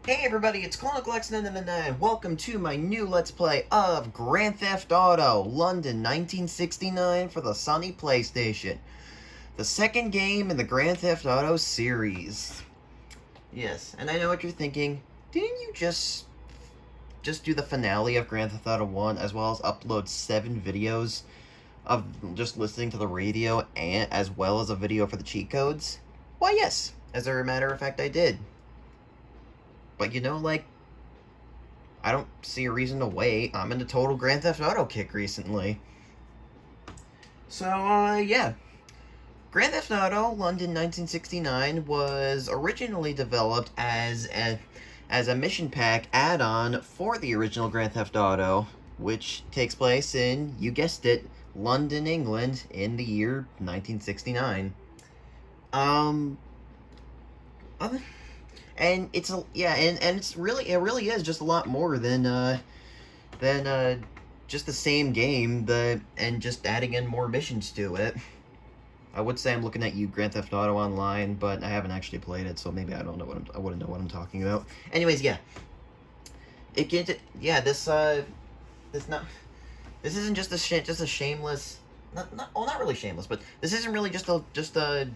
Hey everybody, it's Clona Comics Inc, and welcome to my new Let's Play of Grand Theft Auto London 1969 for the Sony PlayStation. The second game in the Grand Theft Auto series. Yes, and I know what you're thinking. Didn't you just do the finale of Grand Theft Auto 1 as well as upload 7 videos of just listening to the radio and as well as a video for the cheat codes? Why yes, as a matter of fact I did. But you know, like, I don't see a reason to wait. I'm in a total Grand Theft Auto kick recently. So, yeah. Grand Theft Auto London 1969 was originally developed as a mission pack add-on for the original Grand Theft Auto, which takes place in, you guessed it, London, England, in the year 1969. And it's a and it really is just a lot more than just the same game, and just adding in more missions to it. I would say I'm looking at you, Grand Theft Auto Online, but I haven't actually played it, so maybe I wouldn't know what I'm talking about. Anyways, yeah, this isn't just a shameless, not really shameless, but this isn't really just a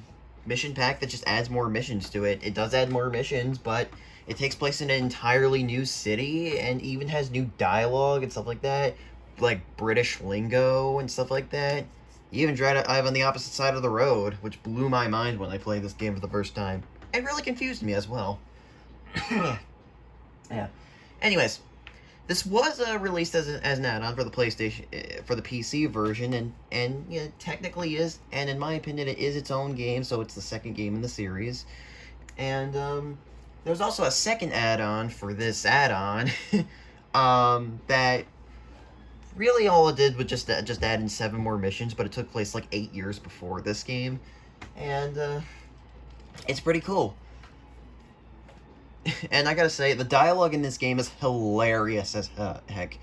mission pack that just adds more missions to it. It does add more missions, but it takes place in an entirely new city and even has new dialogue and stuff like that, like British lingo and stuff like that. You even drive on the opposite side of the road, which blew my mind when I played this game for the first time. It really confused me as well. Yeah. Anyways, this was released as an add-on for the PlayStation, for the PC version, and yeah, technically is, and in my opinion, it is its own game, so it's the second game in the series. And there's also a second add-on for this add-on, that really all it did was just add in 7 more missions, but it took place like 8 years before this game, and it's pretty cool. And I gotta say, the dialogue in this game is hilarious as heck.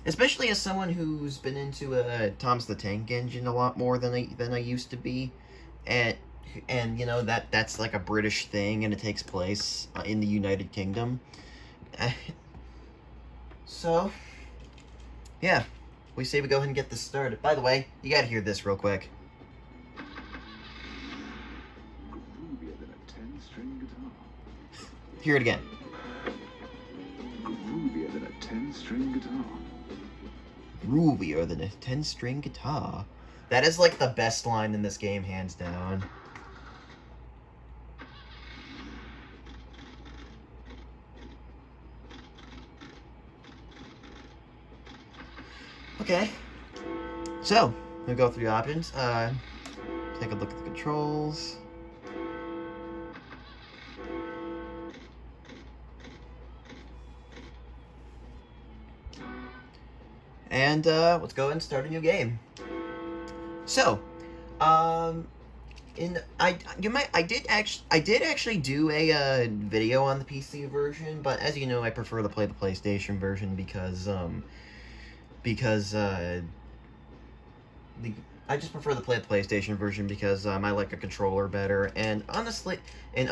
Especially as someone who's been into Thomas the Tank Engine a lot more than I used to be. And you know, that's like a British thing, and it takes place in the United Kingdom. So, yeah. We say we go ahead and get this started. By the way, you gotta hear this real quick. Hear it again. Groovier than a 10-string guitar. Groovier than a 10-string guitar. That is like the best line in this game, hands down. Okay. So, we'll go through the options. Take a look at the controls. And let's go ahead and start a new game. So, I did actually do a video on the PC version, but as you know, I prefer to play the PlayStation version because I just prefer to play the PlayStation version because I like a controller better, and honestly, the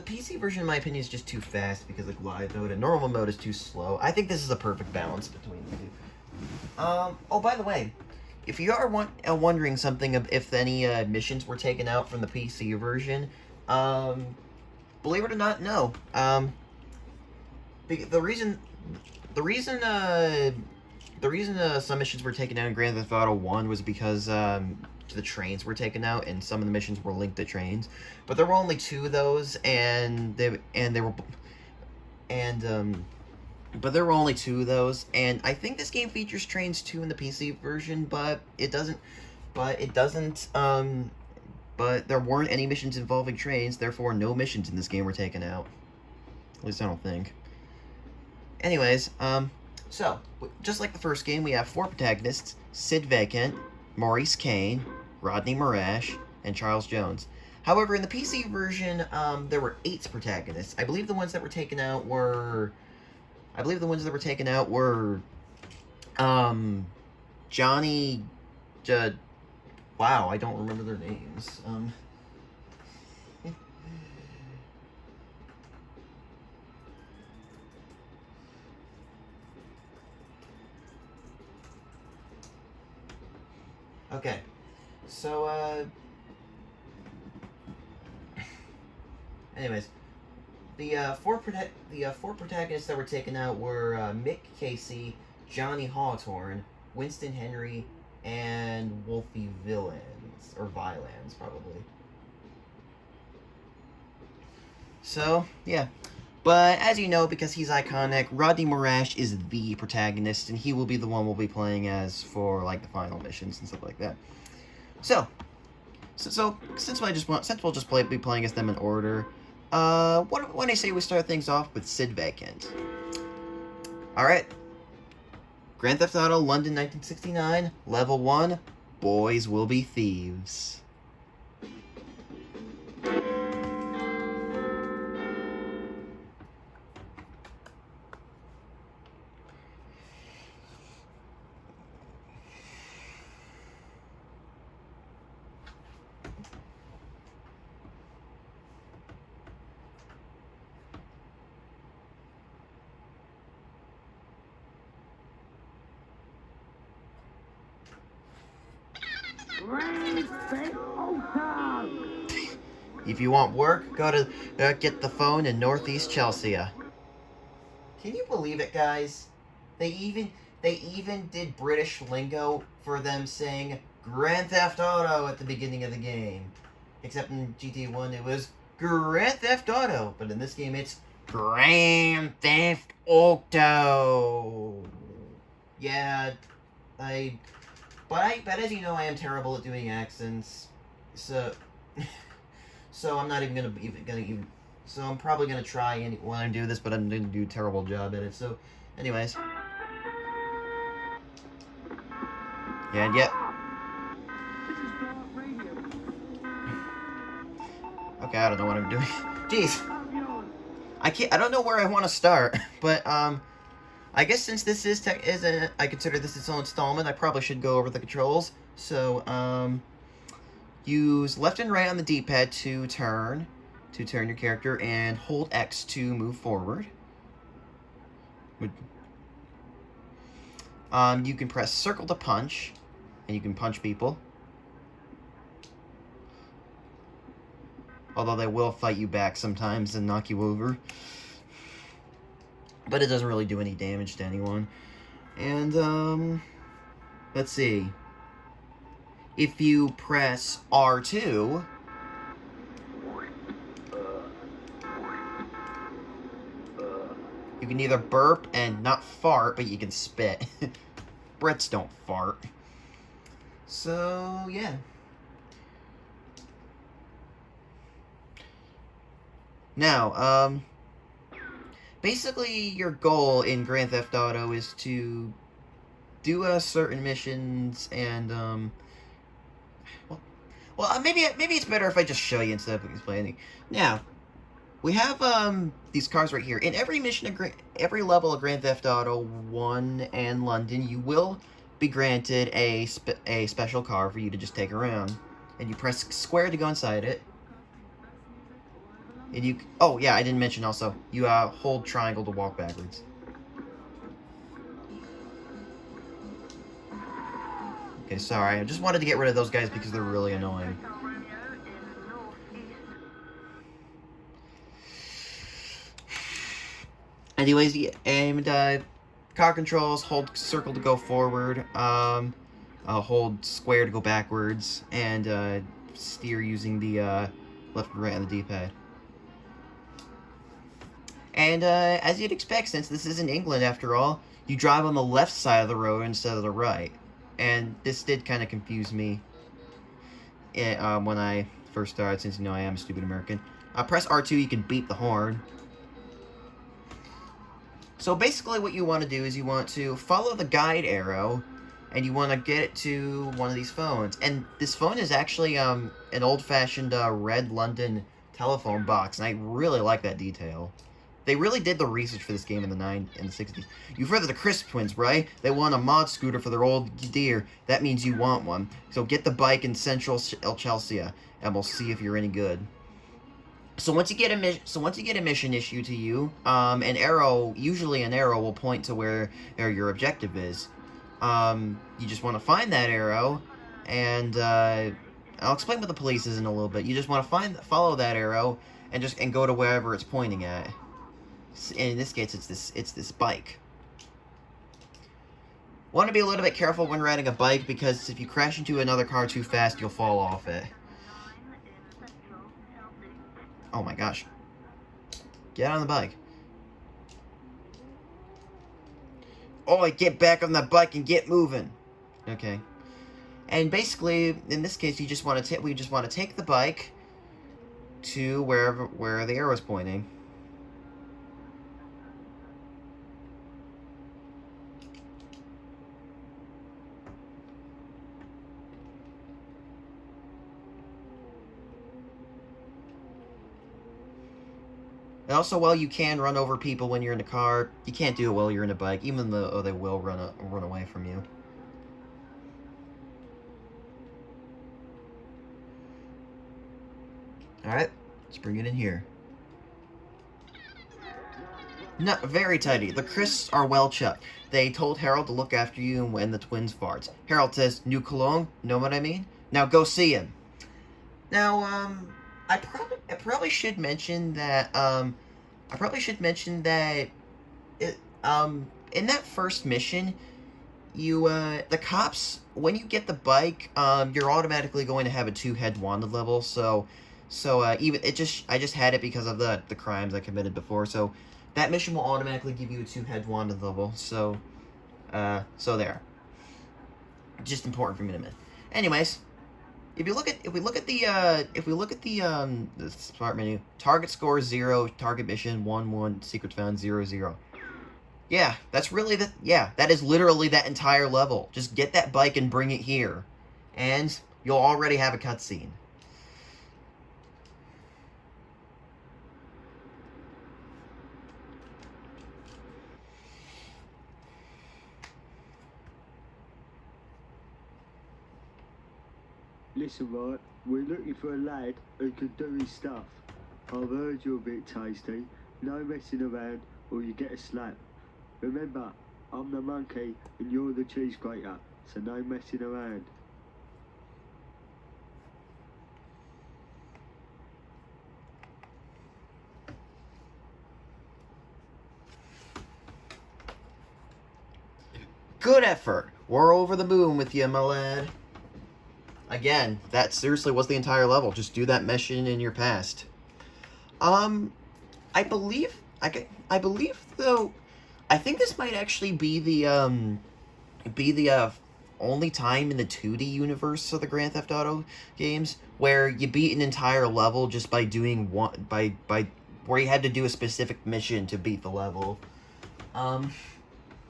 PC version, in my opinion, is just too fast because like live mode and normal mode is too slow. I think this is a perfect balance between the two. Oh, by the way, if you are wondering something of if any missions were taken out from the PC version, believe it or not, no. The reason some missions were taken out in Grand Theft Auto 1 was because the trains were taken out, and some of the missions were linked to trains. But there were only 2 of those, and but there were only 2 of those, and I think this game features trains too in the PC version, but there weren't any missions involving trains, therefore no missions in this game were taken out. At least I don't think. Anyways, so, just like the first game, we have 4 protagonists: Sid Vacant, Maurice Kane, Rodney Marash, and Charles Jones. However, in the PC version, there were 8 protagonists. I believe the ones that were taken out were... Johnny... wow, I don't remember their names. Okay, so, anyways, the four protagonists that were taken out were Mick Casey, Johnny Hawthorne, Winston Henry, and Wolfie Villains, or Vilans, probably. So, yeah. But, as you know, because he's iconic, Rodney Marash is the protagonist, and he will be the one we'll be playing as for, like, the final missions and stuff like that. So since we'll just be playing as them in order, when I say we start things off with Sid Vacant. Alright. Grand Theft Auto, London, 1969, Level 1, Boys Will Be Thieves. If you want work, go to get the phone in Northeast Chelsea. Can you believe it, guys? They even did British lingo for them saying Grand Theft Auto at the beginning of the game. Except in GTA 1 it was Grand Theft Auto, but in this game it's Grand Theft Auto. Yeah, but as you know, I am terrible at doing accents, so I'm not even so I'm probably gonna try when I do this, but I'm gonna do a terrible job at it. So, anyways, yeah, and yet, okay, I don't know what I'm doing. Jeez, I don't know where I want to start, but I guess since this I consider this its own installment, I probably should go over the controls. So, use left and right on the D-pad to turn your character, and hold X to move forward. You can press circle to punch, and you can punch people. Although they will fight you back sometimes and knock you over. But it doesn't really do any damage to anyone. And, let's see. If you press R2, you can either burp and not fart, but you can spit. Brits don't fart. So, yeah. Now, basically, your goal in Grand Theft Auto is to do certain missions and maybe it's better if I just show you instead of explaining. Now, we have these cars right here. In every mission of every level of Grand Theft Auto 1 and London, you will be granted a special car for you to just take around, and you press square to go inside it. And you oh yeah, I didn't mention also you hold triangle to walk backwards. Okay, sorry. I just wanted to get rid of those guys because they're really annoying. Anyways, and car controls, hold circle to go forward, hold square to go backwards, and steer using the left and right on the D-pad. And as you'd expect, since this is in England after all, you drive on the left side of the road instead of the right. And this did kind of confuse me when I first started, since, you know, I am a stupid American. Press R2, you can beep the horn. So basically what you want to do is you want to follow the guide arrow, and you want to get it to one of these phones. And this phone is actually an old-fashioned red London telephone box, and I really like that detail. They really did the research for this game in the 60s. You've heard of the Crisp twins, right? They want a mod scooter for their old dear. That means you want one. So get the bike in central Chelsea, and we'll see if you're any good. So once you get a mission issued to you, usually an arrow will point to where your objective is. You just want to find that arrow, and I'll explain what the police is in a little bit. You just want to follow that arrow and go to wherever it's pointing at. And in this case, it's this bike. Want to be a little bit careful when riding a bike, because if you crash into another car too fast, you'll fall off it. Oh my gosh. Get on the bike. Oh, get back on the bike and get moving. Okay. And basically, in this case, we just want to take the bike to where the arrow is pointing. And also, while you can run over people when you're in a car, you can't do it while you're in a bike, even though they will run away from you. Alright, let's bring it in here. Not very tidy. The crisps are well chucked. They told Harold to look after you when the twins farts. Harold says, "New cologne? Know what I mean? Now go see him." Now, I probably should mention that, in that first mission, the cops, when you get the bike, you're automatically going to have a 2-head wanted level, I just had it because of the crimes I committed before, so that mission will automatically give you a 2-head wanted level, so there. Just important for me to mention. Anyways, if we look at the start menu, target score 0, target mission 1-1, secret found 0-0. Yeah, that is literally that entire level. Just get that bike and bring it here, and you'll already have a cutscene. Listen, right, we're looking for a lad who can do his stuff. I've heard you're a bit tasty. No messing around or you get a slap. Remember, I'm the monkey and you're the cheese grater, so no messing around. Good effort. We're over the moon with you, my lad. Again, that seriously was the entire level. Just do that mission in your past. I believe though, I think this might actually be the only time in the 2D universe of the Grand Theft Auto games where you beat an entire level just by doing where you had to do a specific mission to beat the level.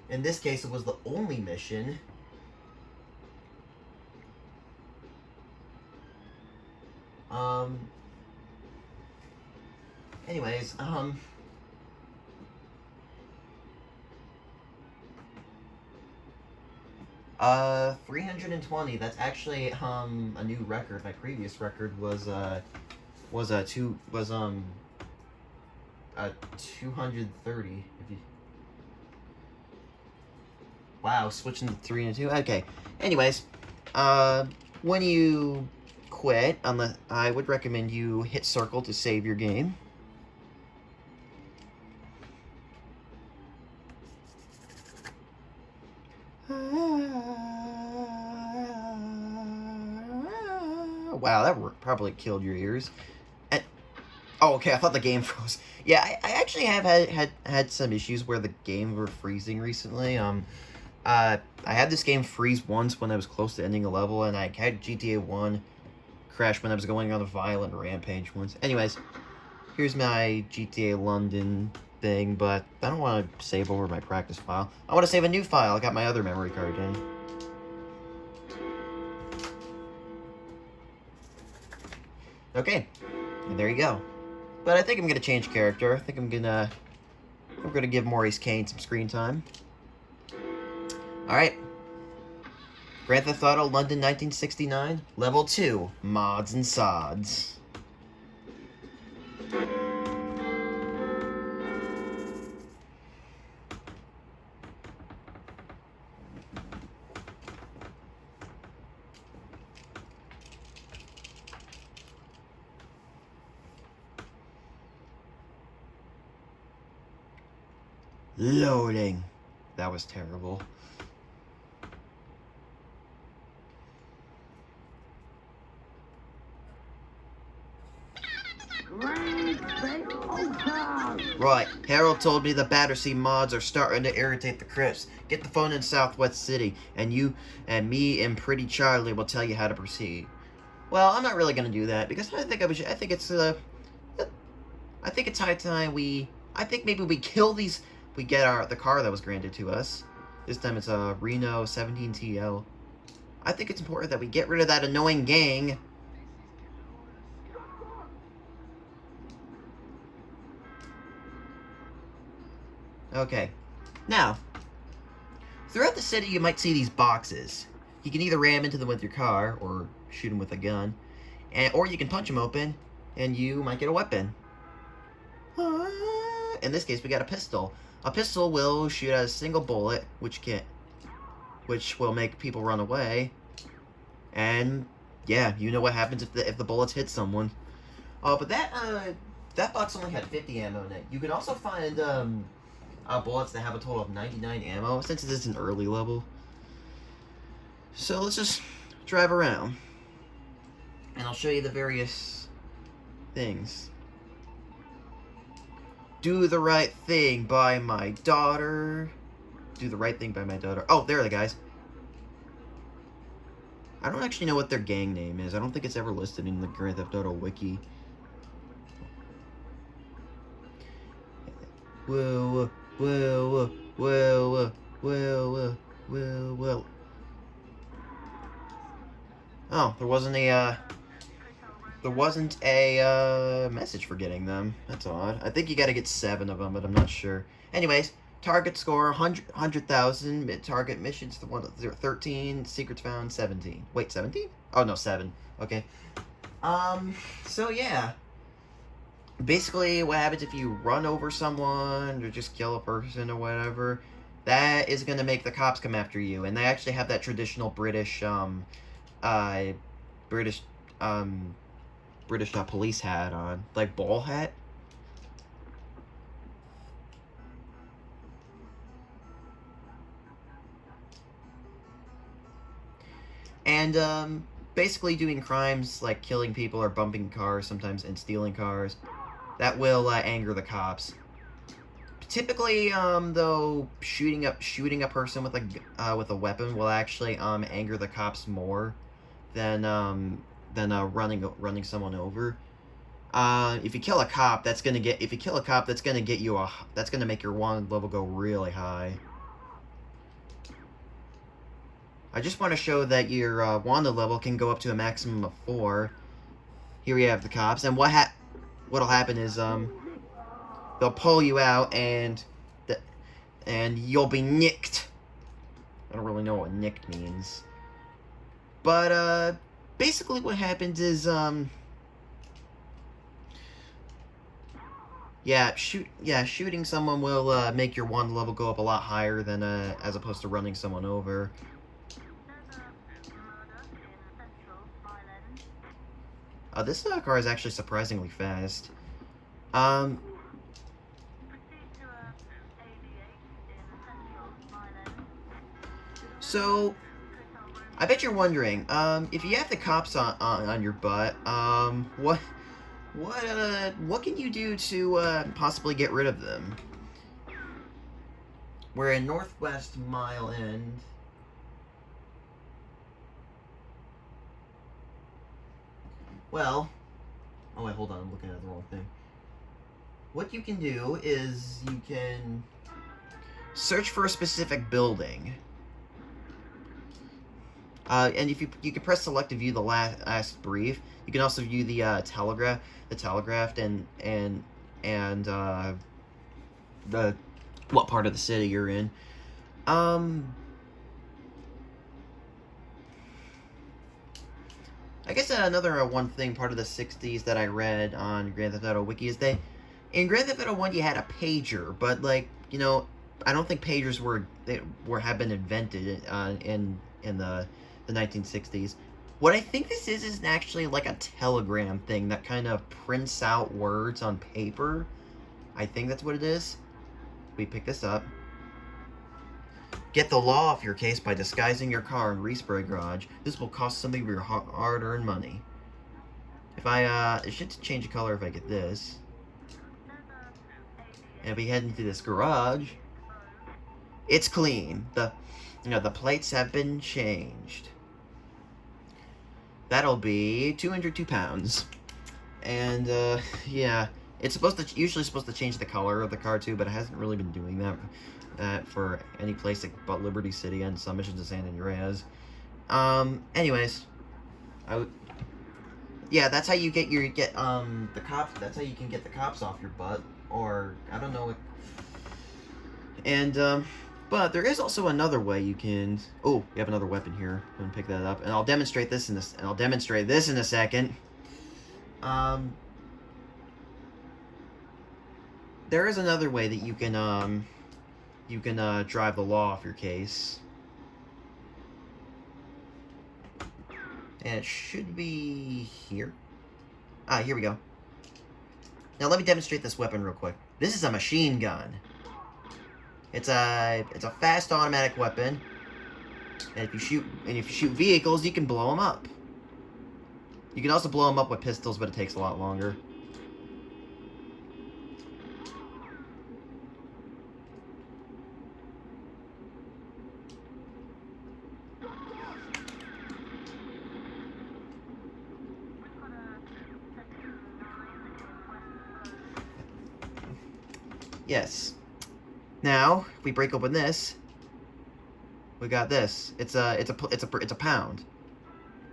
In this case, it was the only mission. Anyways, 320. That's actually a new record. My previous record was 230. If you... Wow, switching to 3 and 2. Okay. Anyways, when you quit, I would recommend you hit circle to save your game. Wow, that probably killed your ears. And, oh, okay, I thought the game froze. Yeah, I actually have had some issues where the game were freezing recently. I had this game freeze once when I was close to ending a level, and I had GTA 1 crash when I was going on a violent rampage once. Anyways, here's my GTA London thing, but I don't want to save over my practice file. I want to save a new file. I got my other memory card in. Okay, and there you go. But I think I'm gonna change character. I think I'm gonna give Maurice Kane some screen time. All right. Grand Theft Auto London 1969, Level 2, Mods and Sods. Loading. That was terrible. Right, Harold told me the Battersea mods are starting to irritate the Crips. Get the phone in Southwest City, and you and me and Pretty Charlie will tell you how to proceed. Well, I'm not really gonna do that because I think it's high time I think maybe we kill these. We get the car that was granted to us. This time it's a Reno 17TL. I think it's important that we get rid of that annoying gang. Okay. Now, throughout the city you might see these boxes. You can either ram into them with your car or shoot them with a gun. Or you can punch them open and you might get a weapon. In this case we got a pistol. A pistol will shoot a single bullet, which will make people run away. And yeah, you know what happens if the bullets hit someone. Oh, but that box only had 50 ammo in it. You can also find bullets that have a total of 99 ammo, since it is an early level. So let's just drive around, and I'll show you the various things. Do the right thing by my daughter. Do the right thing by my daughter. Oh, there are the guys. I don't actually know what their gang name is. I don't think it's ever listed in the Grand Theft Auto wiki. Whoa, whoa, whoa, whoa, whoa, whoa. Oh, there wasn't a message for getting them. That's odd. I think you gotta get 7 of them, but I'm not sure. Anyways, target score 100,000. Target missions 13. Secrets found 17. Wait, 17? Oh no, 7. Okay. So yeah. Basically, what happens if you run over someone or just kill a person or whatever? That is gonna make the cops come after you, and they actually have that traditional British police hat on, like ball hat. And basically doing crimes like killing people or bumping cars sometimes and stealing cars, that will anger the cops. Typically, though, shooting a person with a weapon will actually anger the cops more than running someone over. If you kill a cop, that's gonna make your wanted level go really high. I just want to show that your wanted level can go up to a maximum of 4. Here we have the cops, and what'll happen is they'll pull you out, and you'll be nicked. I don't really know what nicked means, but basically what happens is shooting someone will make your wanted level go up a lot higher than as opposed to running someone over. This car is actually surprisingly fast. So, I bet you're wondering, if you have the cops on your butt, what can you do to possibly get rid of them? We're in Northwest Mile End. Well, oh wait, hold on, I'm looking at the wrong thing. What you can do is you can search for a specific building. And if you can press select to view the last brief. You can also view the telegraphed and the what part of the city you're in. I guess another one thing, part of the 60s that I read on Grand Theft Auto Wiki is in Grand Theft Auto 1 you had a pager, but like, you know, I don't think pagers have been invented in the 1960s. What I think this is actually like a telegram thing that kind of prints out words on paper. I think that's what it is. We pick this up. Get the law off your case by disguising your car in respray garage. This will cost some of your hard-earned money. If it should change the color if I get this. And if we head into this garage, it's clean. The plates have been changed. That'll be 202 pounds. And, yeah. It's usually supposed to change the color of the car, too, but it hasn't really been doing that for any place but Liberty City and some missions in San Andreas. Anyways. Yeah, that's how you get the cops. That's how you can get the cops off your butt. Or, I don't know. And, but there is also another way you can... Oh, we have another weapon here. I'm going to pick that up. And I'll demonstrate this in a second. There is another way that you can drive the law off your case. And it should be here. Ah, here we go. Now let me demonstrate this weapon real quick. This is a machine gun. It's a fast automatic weapon. And if you shoot vehicles, you can blow them up. You can also blow them up with pistols, but it takes a lot longer. Yes. Now, if we break open this, we got this. It's a pound.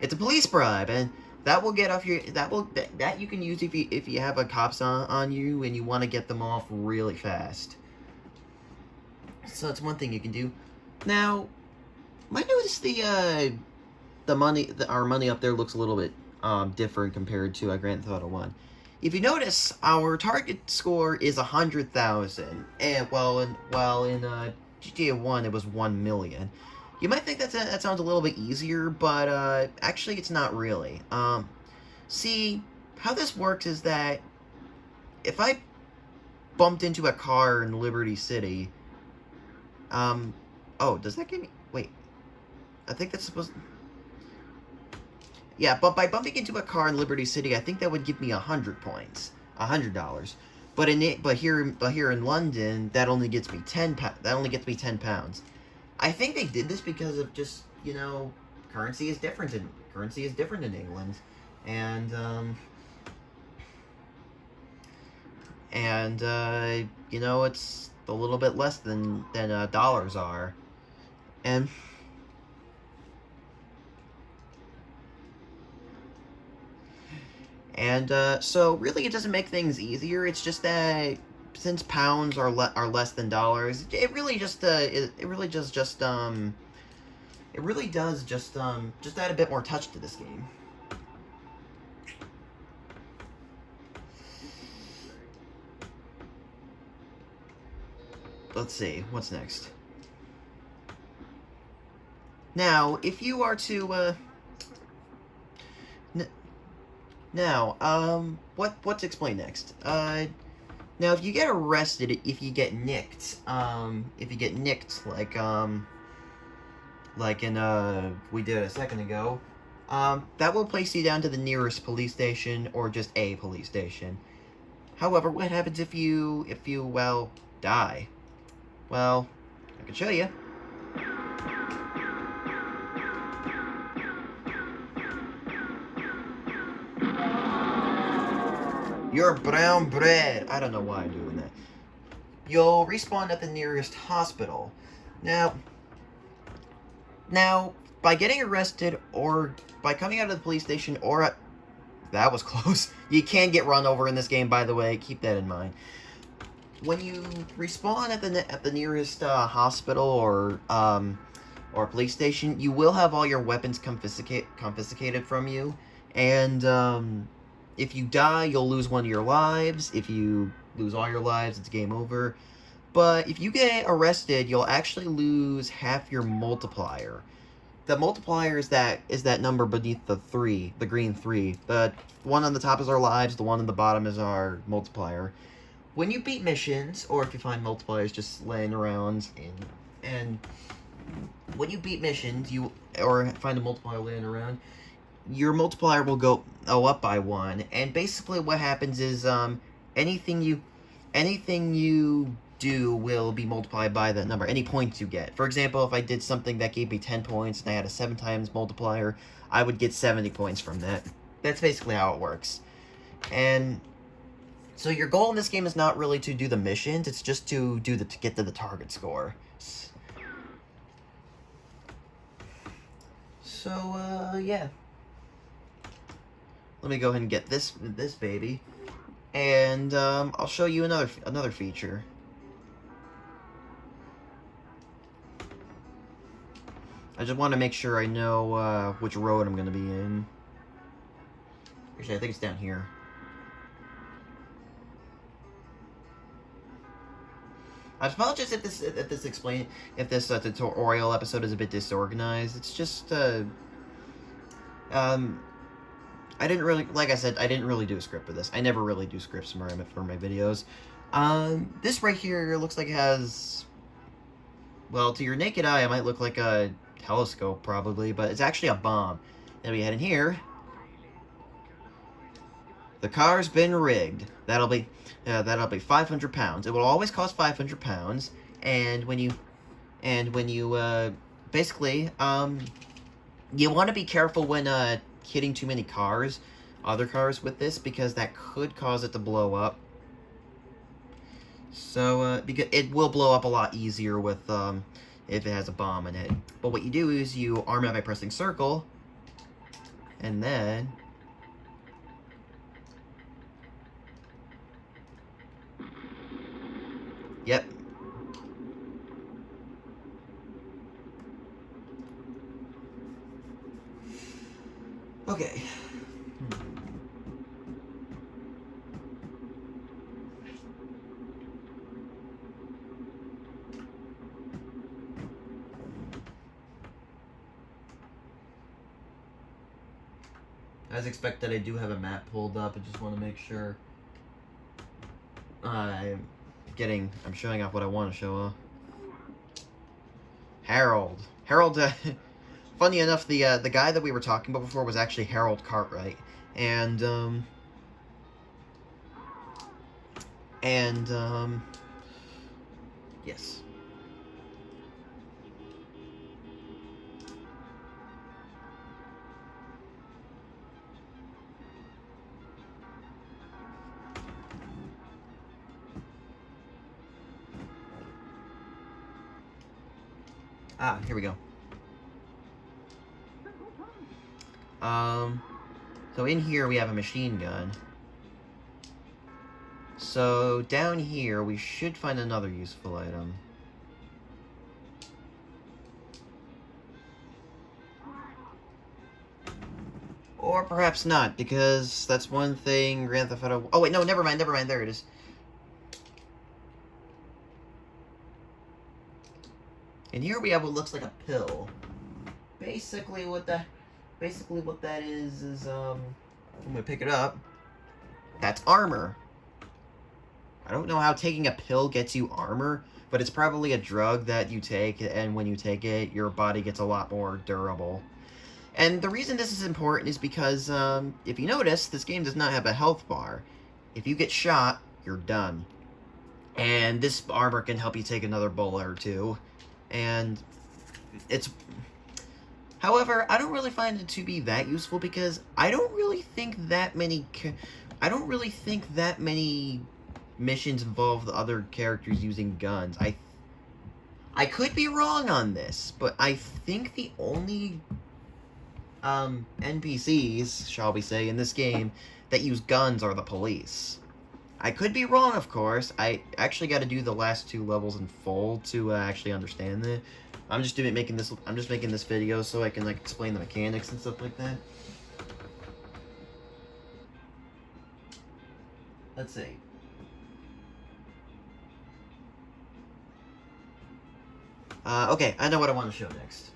It's a police bribe, and that will get off your that you can use if you have a cops on you and you want to get them off really fast. So that's one thing you can do. Now, might notice our money up there looks a little bit different compared to Grand Theft Auto 1. If you notice, our target score is 100,000, and while in GTA 1 it was 1 million. You might think that sounds a little bit easier, but actually it's not really. See, how this works is that if I bumped into a car in Liberty City, oh, does that give me... Wait, I think that's supposed... Yeah, but by bumping into a car in Liberty City, I think that would give me 100 points, $100. But here in London, that only gets me 10 pounds. I think they did this because of just, you know, currency is different in England, and you know, it's a little bit less than dollars are, and And so really it doesn't make things easier. It's just that since pounds are less than dollars, it really just just add a bit more touch to this game. Let's see, what's next? Now, if you are to what to explain next? Now, if you get arrested, if you get nicked, like in, we did a second ago, that will place you down to the nearest police station, or just a police station. However, what happens if you, well, die? Well, I can show you. You're brown bread. I don't know why I'm doing that. You'll respawn at the nearest hospital. Now, by getting arrested, or by coming out of the police station, or at... That was close. You can get run over in this game, by the way. Keep that in mind. When you respawn at the nearest hospital or police station, you will have all your weapons confiscated from you, and if you die, you'll lose one of your lives. If you lose all your lives, it's game over. But if you get arrested, you'll actually lose half your multiplier. The multiplier is that number beneath the 3, the green 3. The one on the top is our lives, the one on the bottom is our multiplier. When you beat missions, or if you find multipliers just laying around, and when you beat missions, or find a multiplier laying around, your multiplier will go up by 1, and basically what happens is anything you do will be multiplied by that number. Any points you get. For example, if I did something that gave me 10 points and I had a 7 times multiplier, I would get 70 points from that. That's basically how it works. And so your goal in this game is not really to do the missions, it's just to get to the target score. So yeah. Let me go ahead and get this baby, and I'll show you another feature. I just want to make sure I know which road I'm going to be in. Actually, I think it's down here. I apologize if this tutorial episode is a bit disorganized. It's just I didn't really, like I said, I didn't really do a script for this. I never really do scripts for my videos. This right here looks like it has, well, to your naked eye, it might look like a telescope, probably, but it's actually a bomb. Then we head in here. The car's been rigged. That'll be 500 pounds. It will always cost 500 pounds, and when you basically, you want to be careful when, hitting too many other cars with this, because that could cause it to blow up. So, because it will blow up a lot easier with, if it has a bomb in it. But what you do is you arm it by pressing circle, and then... Yep. Okay. As expected, I do have a map pulled up. I just want to make sure I'm showing off what I want to show off. Harold, funny enough, the guy that we were talking about before was actually Harold Cartwright, and yes. Here we go. So in here we have a machine gun. So down here we should find another useful item. Or perhaps not, because that's one thing Grand Theft Auto... Oh wait, no, never mind, there it is. And here we have what looks like a pill. Basically what that is, I'm gonna pick it up. That's armor. I don't know how taking a pill gets you armor, but it's probably a drug that you take, and when you take it, your body gets a lot more durable. And the reason this is important is because, if you notice, this game does not have a health bar. If you get shot, you're done. And this armor can help you take another bullet or two. And it's... However, I don't really find it to be that useful because I don't really think that many missions involve the other characters using guns. I could be wrong on this, but I think the only NPCs, shall we say, in this game that use guns are the police. I could be wrong, of course. I actually got to do the last 2 levels in full to actually understand it. I'm just making this video so I can like explain the mechanics and stuff like that. Let's see. Okay, I know what I want to show next.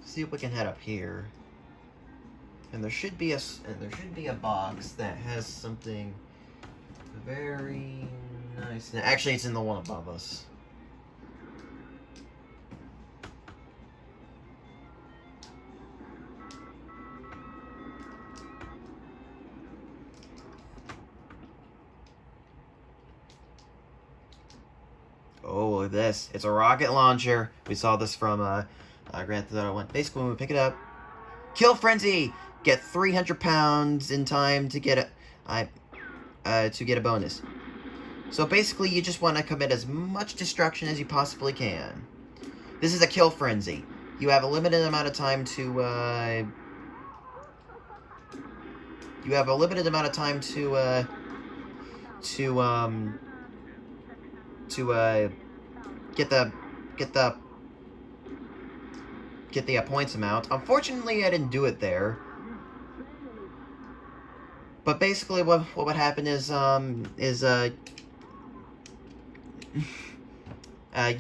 See if we can head up here. And there should be a box that has something very nice. Actually, it's in the one above us. Oh, look at this. It's a rocket launcher. We saw this from Grand Theft Auto 1. Basically, when we pick it up, Kill Frenzy! Get 300 pounds in time to get a bonus. So basically, you just want to commit as much destruction as you possibly can. This is a Kill Frenzy. You have a limited amount of time to, get the points amount. Unfortunately, I didn't do it there. But basically, what would happen is you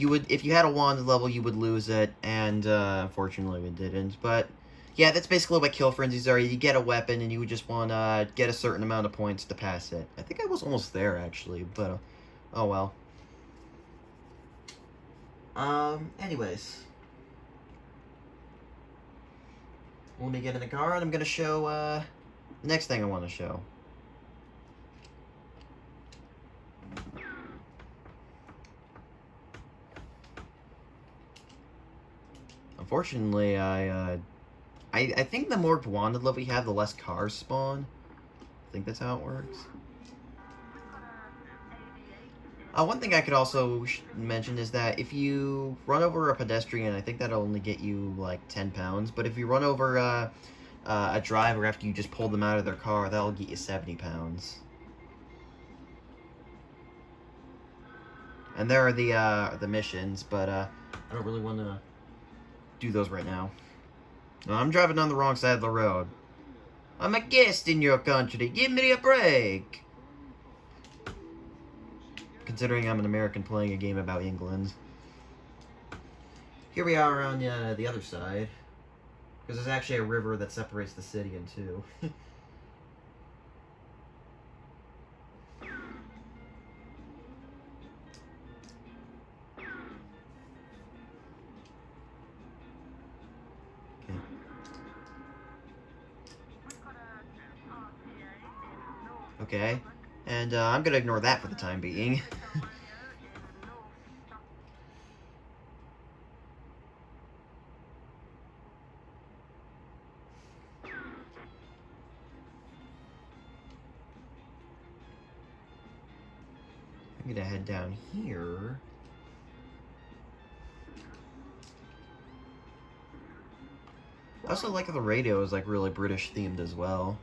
would, if you had a wand level, you would lose it, and unfortunately, we didn't. But yeah, that's basically what Kill Frenzies are. You get a weapon, and you would just want to get a certain amount of points to pass it. I think I was almost there actually, but oh well. Anyways. Let me get in the car, and I'm gonna show, the next thing I want to show. Unfortunately, I think the more wanted level you have, the less cars spawn. I think that's how it works. One thing I could also mention is that if you run over a pedestrian, I think that'll only get you like 10 pounds. But if you run over a driver after you just pull them out of their car, that'll get you 70 pounds. And there are the missions, but I don't really want to do those right now. No, I'm driving on the wrong side of the road. I'm a guest in your country. Give me a break. Considering I'm an American playing a game about England. Here we are on the other side. Because there's actually a river that separates the city in two. Okay. And I'm going to ignore that for the time being. gonna head down here. I also like that the radio is like really British themed as well.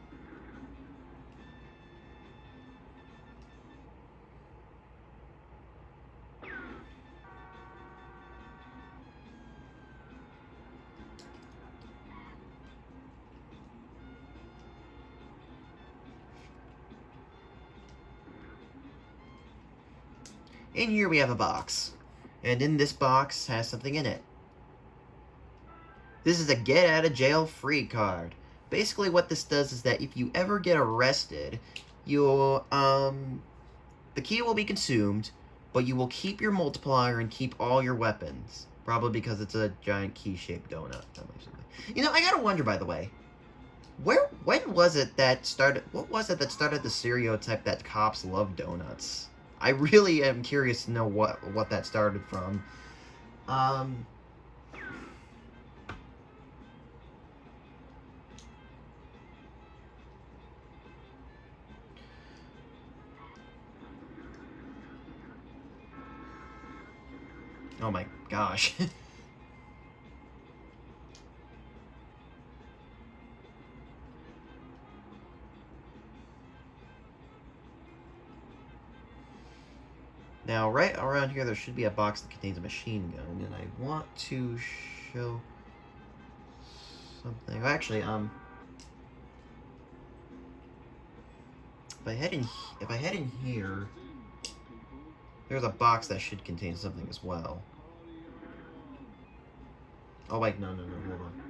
In here we have a box. And in this box has something in it. This is a get out of jail free card. Basically what this does is that if you ever get arrested, you'll, the key will be consumed, but you will keep your multiplier and keep all your weapons. Probably because it's a giant key-shaped donut. You know, I gotta wonder, by the way, when was it that started, what was it that started the stereotype that cops love donuts? I really am curious to know what that started from. Oh my gosh. Now, right around here, there should be a box that contains a machine gun, and I want to show something. Actually, if I head in here, there's a box that should contain something as well. Oh wait, no, hold on.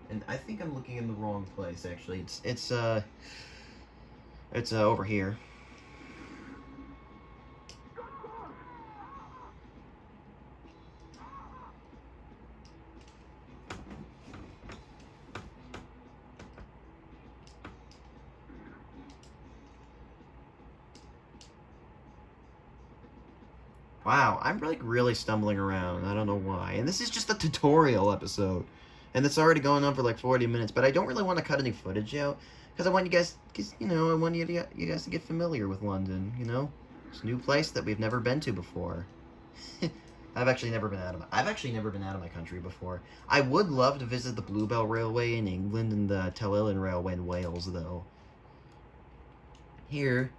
And I think I'm looking in the wrong place, actually. It's over here. Wow, I'm like really stumbling around. I don't know why. And this is just a tutorial episode. And it's already going on for like 40 minutes, but I don't really want to cut any footage out. Because I want you guys, I want you guys to get familiar with London, you know? It's a new place that we've never been to before. I've actually never been out of my country before. I would love to visit the Bluebell Railway in England and the Tellilyn Railway in Wales, though. Here,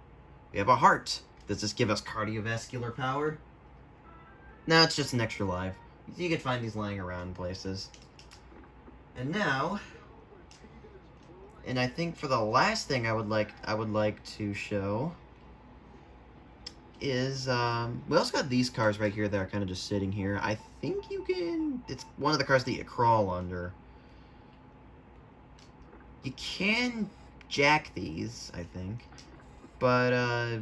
we have a heart. Does this give us cardiovascular power? No, it's just an extra life. You can find these lying around places. And now, and I think for the last thing I would like to show is we also got these cars right here that are kind of just sitting here. I think you can. It's one of the cars that you crawl under. You can jack these, I think, but I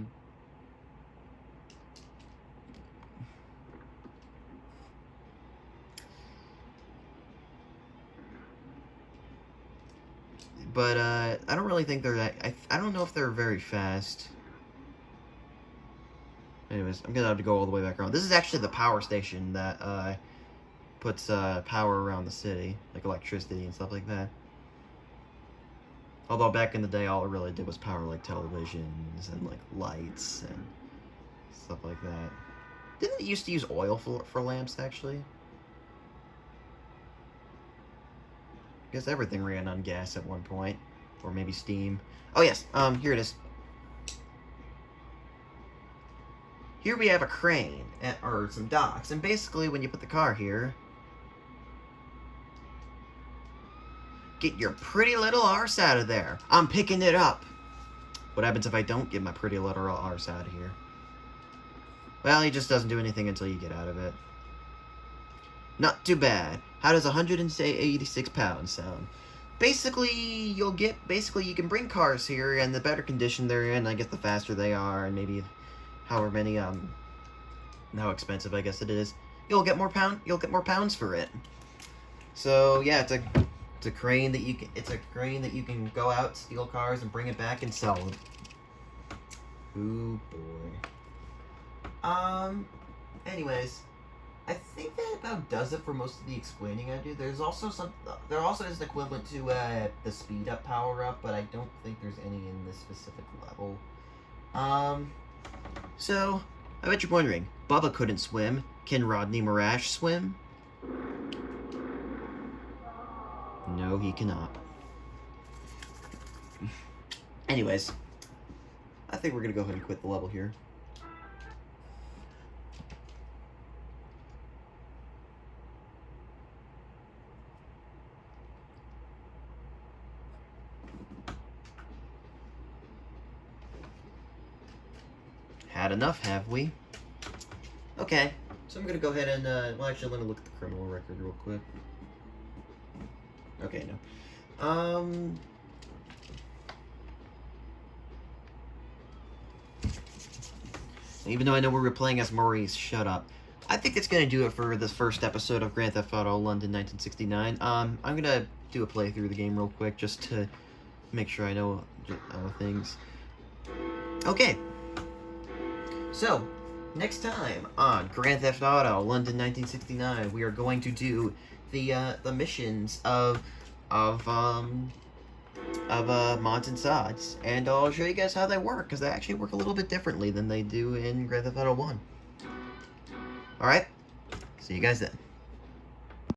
don't really think they're that. I don't know if they're very fast. Anyways, I'm gonna have to go all the way back around. This is actually the power station that puts power around the city, like electricity and stuff like that. Although back in the day, all it really did was power like televisions and like lights and stuff like that. Didn't it used to use oil for lamps actually? I guess everything ran on gas at one point, or maybe steam. Oh yes, here it is. Here we have a crane, or some docks, and basically when you put the car here, get your pretty little arse out of there. I'm picking it up. What happens if I don't get my pretty little arse out of here? Well, he just doesn't do anything until you get out of it. Not too bad. How does 186 pounds sound? Basically, you can bring cars here, and the better condition they're in, I guess the faster they are, and maybe however many, how expensive I guess it is, you'll get more pounds for it. So yeah, it's a crane that you can go out, steal cars, and bring it back and sell them. Ooh boy. Anyways, I think that about does it for most of the explaining I do. There also is an equivalent to the speed up power up, but I don't think there's any in this specific level. So I bet you're wondering, Bubba couldn't swim. Can Rodney Marash swim? No, he cannot. Anyways, I think we're gonna go ahead and quit the level here. Had enough, have we? Okay, so I'm gonna go ahead and, well, actually, let me look at the criminal record real quick. Okay, no. Even though I know we were playing as Maurice, shut up. I think it's gonna do it for this first episode of Grand Theft Auto London 1969. I'm gonna do a playthrough of the game real quick, just to make sure I know things. Okay. So, next time on Grand Theft Auto London 1969, we are going to do the missions of mods and sods, and I'll show you guys how they work, because they actually work a little bit differently than they do in Grand Theft Auto 1. Alright, see you guys then.